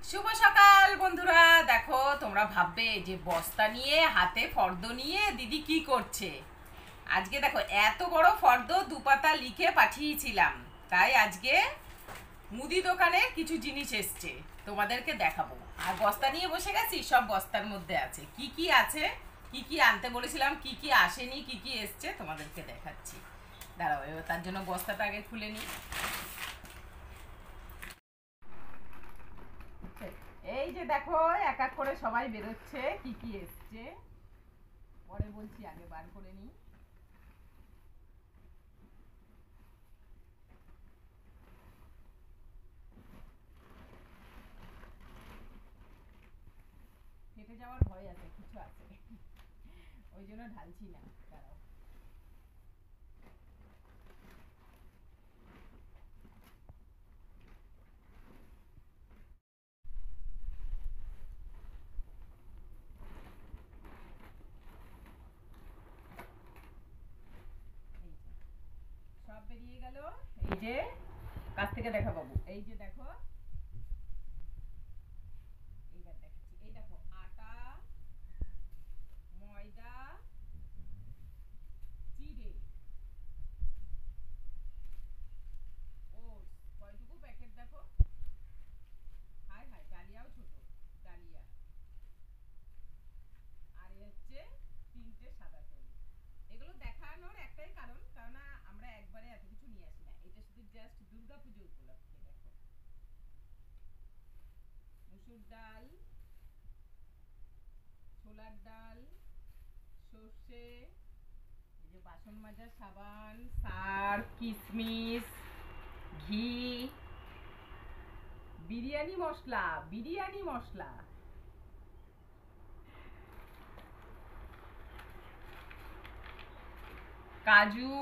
শুভ সকাল বন্ধুরা। দেখো, তোমরা ভাববে যে বস্তা নিয়ে হাতে ফর্দ নিয়ে দিদি কি করছে। আজকে দেখো, এত বড় ফর্দ দুপাতা লিখে পাঠিয়েছিলাম, তাই আজকে মুদি দোকানের কিছু জিনিস এসছে, তোমাদেরকে দেখাবো। আর বস্তা নিয়ে বসে গেছি, সব বস্তার মধ্যে আছে কি কি আছে, কি কি আনতে বলেছিলাম, কি কি আসেনি, কি কি এসছে তোমাদেরকে দেখাচ্ছি। দাঁড়াও, এবার তার জন্য বস্তাটা আগে খুলে নিই। এই যে দেখো, এক এক করে সবাই বেরোচ্ছে, কি কি এসছে পরে বলছি, আগে বার করে নি। ফেটে যাওয়ার ভয় আছে, কিছু আছে, ওই জন্য ঢালছি না। দাঁড়াও, এই যে সব বেরিয়ে গেল। এই যে কাছ থেকে দেখা বাবু, এই যে দেখো, এইবার দেখাচ্ছি। এই দেখো, আটা, ময়দা, চিড়ে, ওটস, কয়টুকু প্যাকেট দেখো। হাই হাই, ডালিয়াও ছোট, ডালিয়া। আর হচ্ছে 3টে সাদা তেল। এগুলো দেখানোর একটাই কারণ, কারণ আমরা একবারে এত কিছু নিয়ে আসি না, এটা শুধু জাস্ট দুর্গাপুজো উপলক্ষে। দেখো, মুসুর ডাল, ছোলার ডাল, সর্ষে, এই যে বাসন মাজার সাবান, সার্ফ, কিশমিশ, ঘি, বিরিয়ানি মশলা, বিরিয়ানি মশলা, কাজু,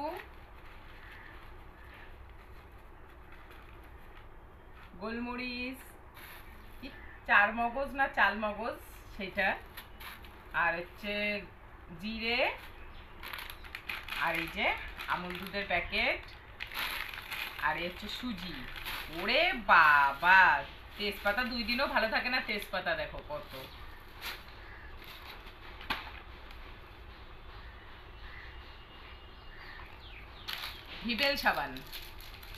গোলমরিচ, চার মগজ না চাল মগজ সেটা, আর হচ্ছে জিরে, আর এই যে আমুল দুধের প্যাকেট, আর এই হচ্ছে সুজি। ওরে বাবা, তেজপাতা 2 দিনও ভালো থাকে না, তেজপাতা দেখো কত। ভিবেল সাবান,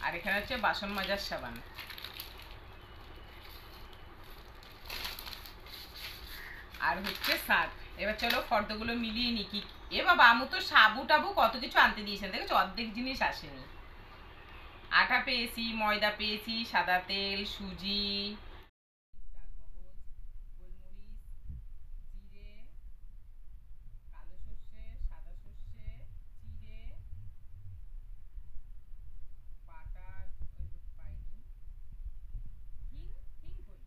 আর এখানে হচ্ছে বাসন মাজার সাবান। আর হচ্ছে সার্ফ। এবার চলো ফর্দগুলো মিলিয়ে নি। কি এ বাবা, আমি তো সাবু টাবু কত কিছু আনতে দিয়েছেন, দেখেছো, অর্ধেক জিনিস আসেনি। আটা পেয়েছি, ময়দা পেয়েছি, সাদা তেল, সুজি, গোলমরিচ, জিরে, কালো সর্ষে, সাদা সর্ষে, চিড়ে, বাটা, পাইনি, হিং, হিং কই,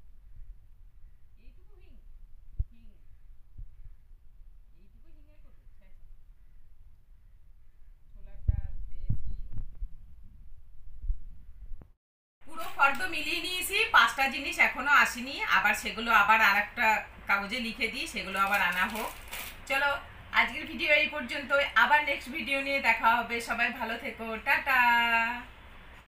এইটুকু হিং, হিং, এইটুকু হিঙের কত, ছোলার ডাল পেয়েছি। পুরো ফর্দ মিলিয়ে নিয়েছি, 5টা জিনিস এখনো আসেনি, আবার সেগুলো আবার আর একটা কাগজে লিখে দিই, সেগুলো আবার আনা হোক। চলো, আজকের ভিডিও এই পর্যন্ত, আবার নেক্সট ভিডিও নিয়ে দেখা হবে। সবাই ভালো থেকো, টাটা।